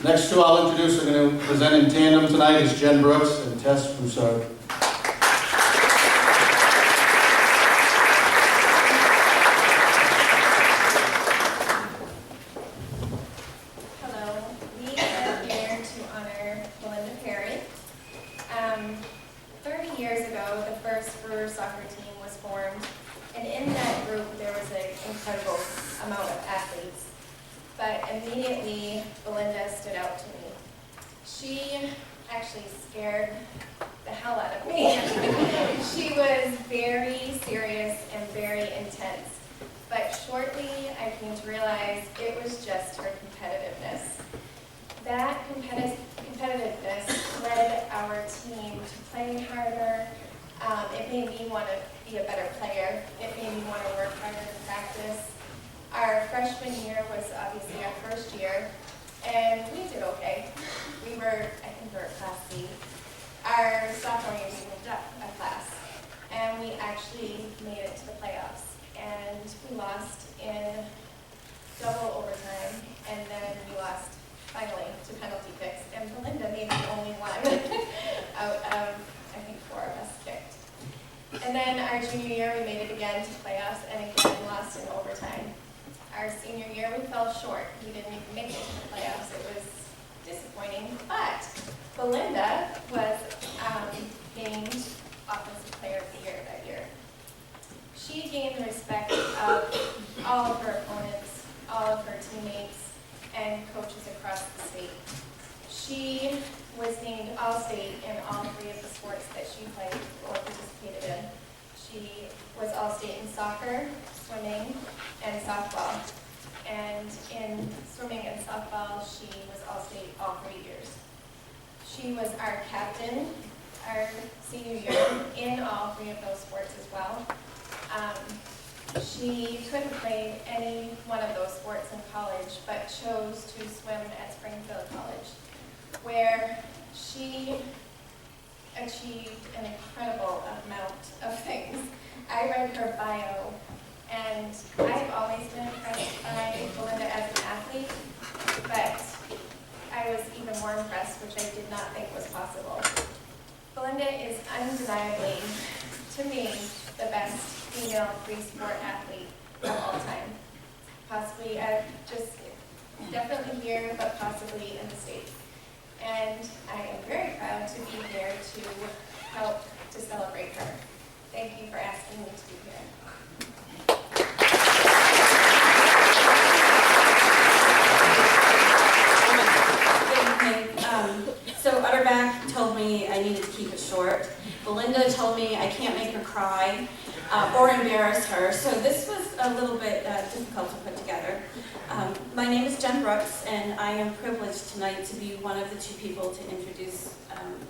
Next two I'll introduce are going to present in tandem tonight is Jen Brooks and Tess Broussard. Hello, we are here to honor Belinda Perry. 30 years ago, the first Brewer soccer team was formed, and in that group there was an incredible amount of athletes. But immediately, Belinda stood out to me. She actually scared the hell out of me. She was very serious and very intense. But shortly, I came to realize it was just her competitiveness. That competitiveness led our team to play harder. It made me want to be a better player. It made me want to work harder in practice. Our freshman year was obviously our first year, and we did okay. I think we were Class C. Our sophomore year we moved up a class, and we actually made it to the playoffs. And we lost in double overtime, and then we lost finally to penalty kicks. And Belinda made the only one out of, I think, 4 of us kicked. And then our junior year, we made it again to playoffs, and again lost in overtime. Our senior year, we fell short. We didn't even make it to the playoffs. It was disappointing. But Belinda was named Offensive Player of the Year that year. She gained the respect of all of her opponents, all of her teammates, and coaches across the state. She was named All-State in all 3 of the sports that she played or participated in. She was All-State in soccer, swimming, and softball. And in swimming and softball, she was All-State all 3 years. She was our captain our senior year in all 3 of those sports as well. She couldn't play any one of those sports in college, but chose to swim at Springfield College, where she achieved an incredible amount of things. I read her bio, and I've always been impressed by Belinda as an athlete, but I was even more impressed, which I did not think was possible. Belinda is undeniably, to me, the best female 3-sport athlete of all time. Possibly, just definitely here, but possibly in the state. And I am very proud to be here to help to celebrate her. Thank you for asking me to be here. So Utterback told me I needed to keep it short. Belinda told me I can't make her cry or embarrass her. So this was a little bit difficult to put together. My name is Jen Brooks, and I am privileged tonight to be one of the 2 people to introduce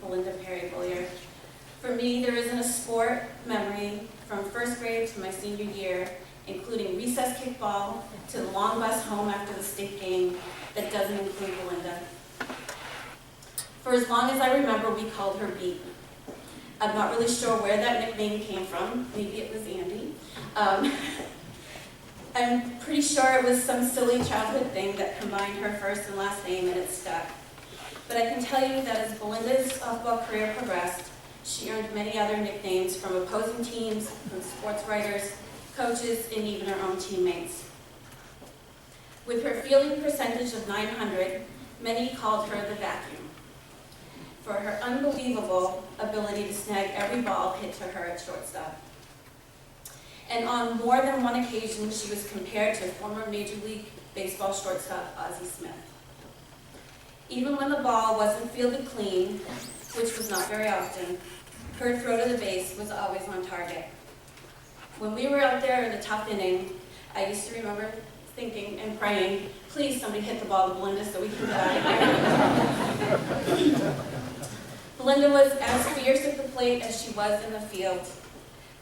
Belinda Perry Beaulier. For me, there isn't a sport memory from 1st grade to my senior year, including recess kickball to the long bus home after the state game, that doesn't include Belinda. For as long as I remember, we called her Beat. I'm not really sure where that nickname came from. Maybe it was Andy. I'm pretty sure it was some silly childhood thing that combined her first and last name, and it stuck. But I can tell you that as Belinda's softball career progressed, she earned many other nicknames from opposing teams, from sports writers, coaches, and even her own teammates. With her fielding percentage of 900, many called her the vacuum for her unbelievable ability to snag every ball hit to her at shortstop. And on more than one occasion, she was compared to former Major League Baseball shortstop Ozzie Smith. Even when the ball wasn't fielded clean, which was not very often, her throw to the base was always on target. When we were out there in a tough inning, I used to remember thinking and praying, please somebody hit the ball to Belinda so we can die. Belinda was as fierce at the plate as she was in the field.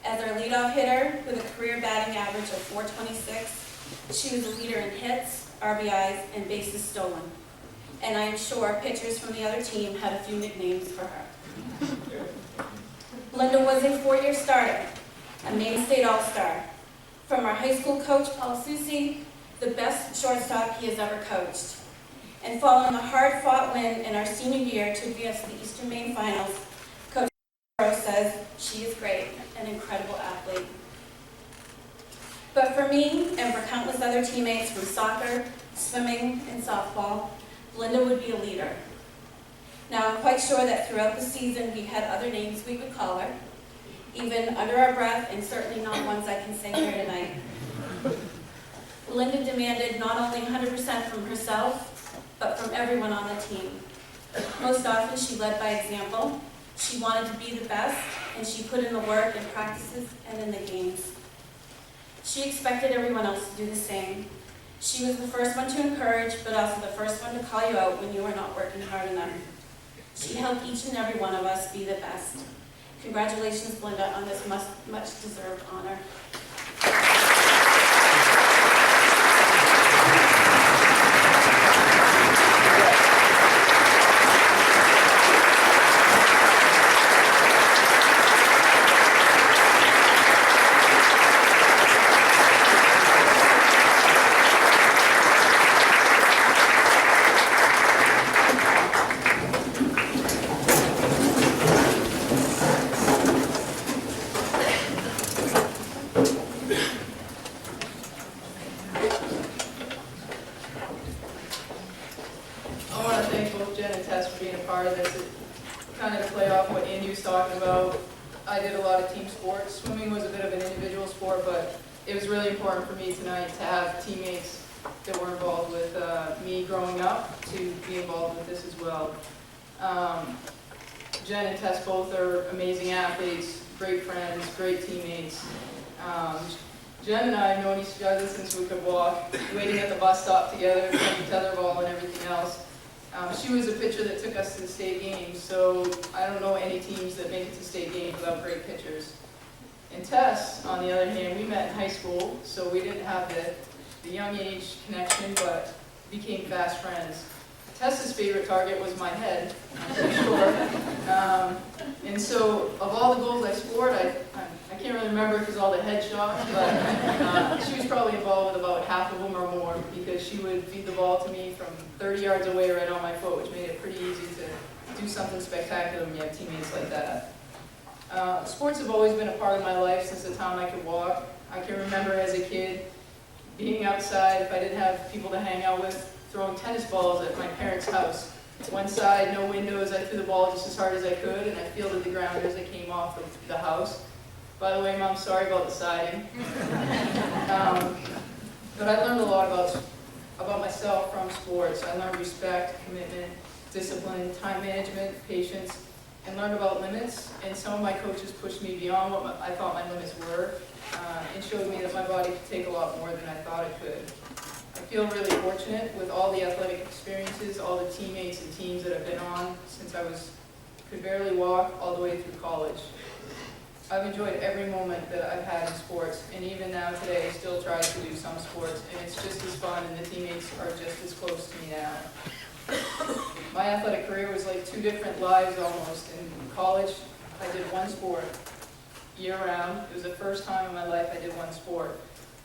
As our leadoff hitter with a career batting average of .426, she was a leader in hits, RBIs, and bases stolen. And I am sure pitchers from the other team had a few nicknames for her. Belinda was a 4-year starter, a Maine State All-Star. From our high school coach, Paul Susi, the best shortstop he has ever coached. And following a hard-fought win in our senior year to advance to the Eastern Maine Finals, Coach Rose says she is great, an incredible athlete. But for me, and for countless other teammates from soccer, swimming, and softball, Belinda would be a leader. Now, I'm quite sure that throughout the season we had other names we would call her, even under our breath, and certainly not ones I can say here tonight. Belinda demanded not only 100% from herself, but from everyone on the team. Most often, she led by example. She wanted to be the best, and she put in the work in practices and in the games. She expected everyone else to do the same. She was the first one to encourage, but also the first one to call you out when you were not working hard enough. She helped each and every one of us be the best. Congratulations, Belinda, on this much-deserved honor. I want to thank both Jen and Tess for being a part of this. Kind of to play off what Andy was talking about, I did a lot of team sports. Swimming was a bit of an individual sport, but it was really important for me tonight to have teammates that were involved with me growing up to be involved with this as well. Jen and Tess both are amazing athletes, great friends, great teammates. Jen and I have known each other since we could walk, waiting at the bus stop together, playing tetherball and everything else. She was a pitcher that took us to the state games, so I don't know any teams that make it to state games without great pitchers. And Tess, on the other hand, we met in high school, so we didn't have the young age connection, but became fast friends. Tess's favorite target was my head, I'm pretty sure. And so, of all the goals I scored, I can't really remember because all the headshots, but she was probably involved with about half of them or more because she would feed the ball to me from 30 yards away right on my foot, which made it pretty easy to do something spectacular when you have teammates like that. Sports have always been a part of my life since the time I could walk. I can remember as a kid being outside, if I didn't have people to hang out with, throwing tennis balls at my parents' house. One side, no windows, I threw the ball just as hard as I could, and I fielded the grounder as it came off of the house. By the way, Mom, sorry about the siding. But I learned a lot about myself from sports. I learned respect, commitment, discipline, time management, patience, and learned about limits. And some of my coaches pushed me beyond what I thought my limits were, and showed me that my body could take a lot more than I thought it could. I feel really fortunate with all the athletic experiences, all the teammates and teams that I've been on since I could barely walk all the way through college. I've enjoyed every moment that I've had in sports, and even now today I still try to do some sports, and it's just as fun, and the teammates are just as close to me now. My athletic career was like two different lives almost. In college, I did one sport year-round. It was the first time in my life I did one sport.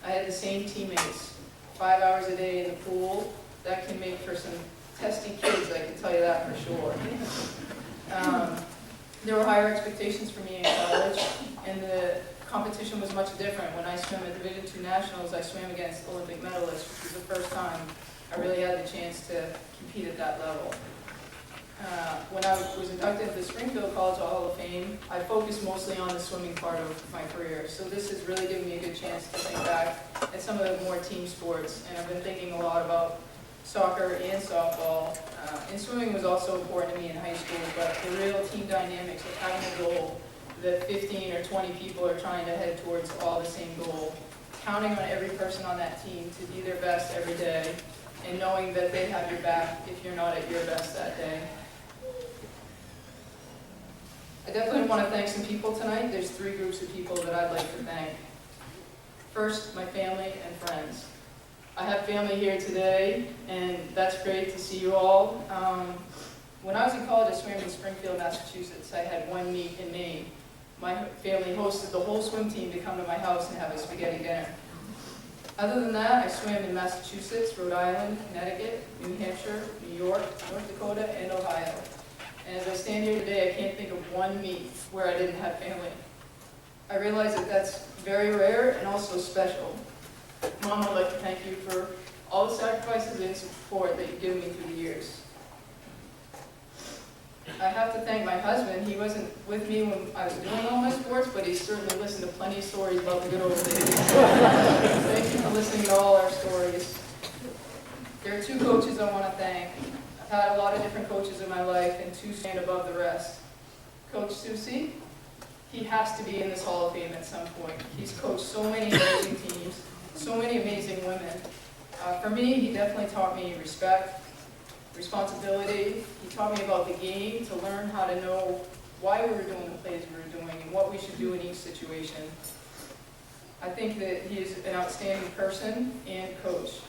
I had the same teammates, 5 hours a day in the pool. That can make for some testy kids, I can tell you that for sure. There were higher expectations for me in college, and the competition was much different. When I swam at Division II Nationals, I swam against Olympic medalists, which was the first time I really had the chance to compete at that level. When I was inducted into the Springfield College Hall of Fame, I focused mostly on the swimming part of my career. So this has really given me a good chance to think back at some of the more team sports, and I've been thinking a lot about soccer and softball. And swimming was also important to me in high school, but the real team dynamics of having a goal that 15 or 20 people are trying to head towards all the same goal, counting on every person on that team to be their best every day, and knowing that they have your back if you're not at your best that day. I definitely want to thank some people tonight. There's 3 groups of people that I'd like to thank. First, my family and friends. I have family here today, and that's great to see you all. When I was in college, I swam in Springfield, Massachusetts. I had one meet in Maine. My family hosted the whole swim team to come to my house and have a spaghetti dinner. Other than that, I swam in Massachusetts, Rhode Island, Connecticut, New Hampshire, New York, North Dakota, and Ohio. And as I stand here today, I can't think of one meet where I didn't have family. I realize that that's very rare and also special. Mom, I'd like to thank you for all the sacrifices and support that you've given me through the years. I have to thank my husband. He wasn't with me when I was doing all my sports, but he certainly listened to plenty of stories about the good old days. Thank you for listening to all our stories. There are two coaches I want to thank. I've had a lot of different coaches in my life, and two stand above the rest. Coach Susie, he has to be in this Hall of Fame at some point. He's coached so many amazing teams, so many amazing women. For me, he definitely taught me respect, responsibility. He taught me about the game, to learn how to know why we were doing the plays we were doing and what we should do in each situation. I think that he is an outstanding person and coach.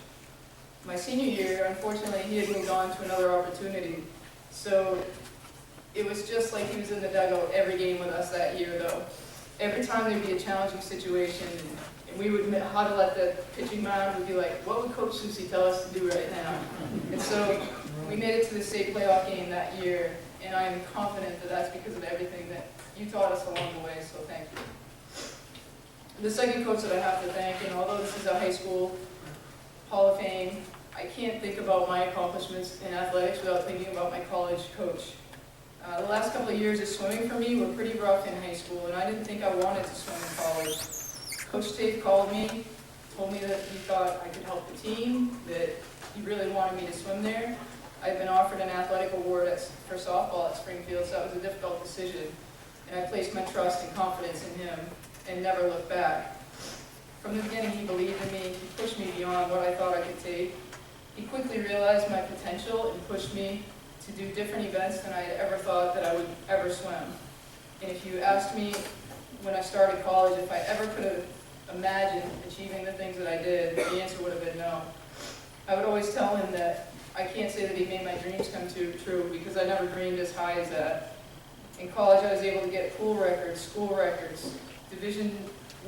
My senior year, unfortunately, he had moved on to another opportunity. So it was just like he was in the dugout every game with us that year, though. Every time there'd be a challenging situation, and we would huddle at the pitching mound, we'd be like, what would Coach Susie tell us to do right now? And so we made it to the state playoff game that year, and I am confident that that's because of everything that you taught us along the way, so thank you. The second coach that I have to thank, and although this is a high school Hall of Fame, I can't think about my accomplishments in athletics without thinking about my college coach. The last couple of years of swimming for me were pretty rough in high school, and I didn't think I wanted to swim in college. Coach Tate called me, told me that he thought I could help the team, that he really wanted me to swim there. I'd been offered an athletic award for softball at Springfield, so that was a difficult decision. And I placed my trust and confidence in him and never looked back. From the beginning, he believed in me. He pushed me beyond what I thought I could take. He quickly realized my potential and pushed me to do different events than I had ever thought that I would ever swim. And if you asked me when I started college if I ever could have imagined achieving the things that I did, the answer would have been no. I would always tell him that I can't say that he made my dreams come true because I never dreamed as high as that. In college, I was able to get pool records, school records, Division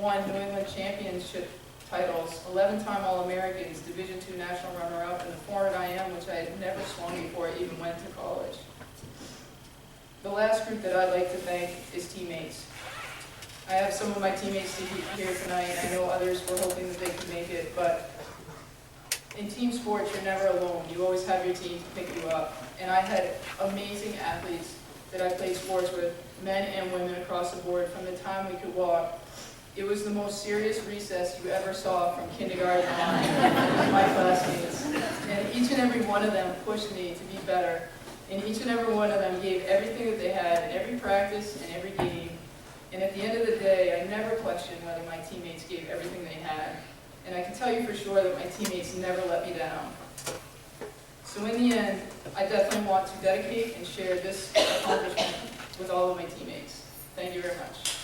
I New England Championship titles, 11-time All-Americans, Division II National Runner-Up, and the 400 IM, which I had never swum before I even went to college. The last group that I'd like to thank is teammates. I have some of my teammates here tonight, and I know others were hoping that they could make it, but in team sports, you're never alone. You always have your team to pick you up. And I had amazing athletes that I played sports with, men and women across the board, from the time we could walk. It was the most serious recess you ever saw from kindergarten on with my classmates. And each and every one of them pushed me to be better. And each and every one of them gave everything that they had in every practice and every game. And at the end of the day, I never questioned whether my teammates gave everything they had. And I can tell you for sure that my teammates never let me down. So in the end, I definitely want to dedicate and share this accomplishment with all of my teammates. Thank you very much.